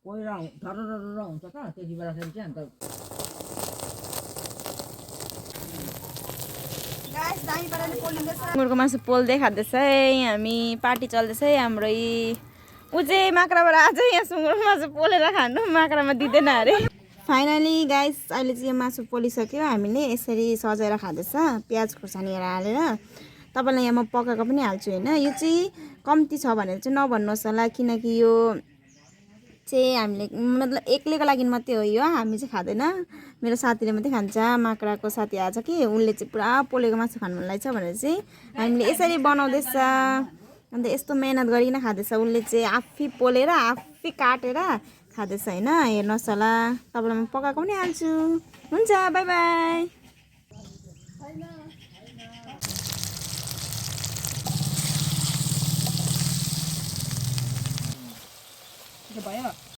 पोलेर धररर हुन्छ त त्यति बेलाखेरि चाहिँ अन्त सुँगुरको मासु पोल्दै खाँदैछ है हामी पार्टी चल्दैछ है हाम्रो ऊ चाहिँ माक्राबाट आज यहाँ सुँगुरको मासु पोलेर खानु माक्रामा दिँदैन अरे फाइनली गाइस अहिले चाहिँ यो मासु पोलिसक्यो हामीले यसरी सजाएर खाँदैछ प्याज खुर्सानीहरू हालेर तपाईँलाई यहाँ म पकाएको पनि हाल्छु होइन यो चाहिँ कम्ती छ भनेर चाहिँ नभन्नुहोस् होला किनकि यो चाहिँ हामीले मतलब एक्लैको लागि मात्रै हो यो हामी चाहिँ खाँदैन मेरो साथीले मात्रै खान्छ माक्राको साथी आएछ कि उनले चाहिँ पुरा पोलेको मासु खानु मन लागेछ भनेर चाहिँ हामीले यसरी बनाउँदैछ अन्त यस्तो मेहनत गरिकन खाँदैछ उसले चाहिँ आफै पोलेर आफै काटेर खाँदैछ होइन हेर्नुहोस् होला तपाईँलाई म पकाएको पनि हाल्छु हुन्छ बाई बाई भयो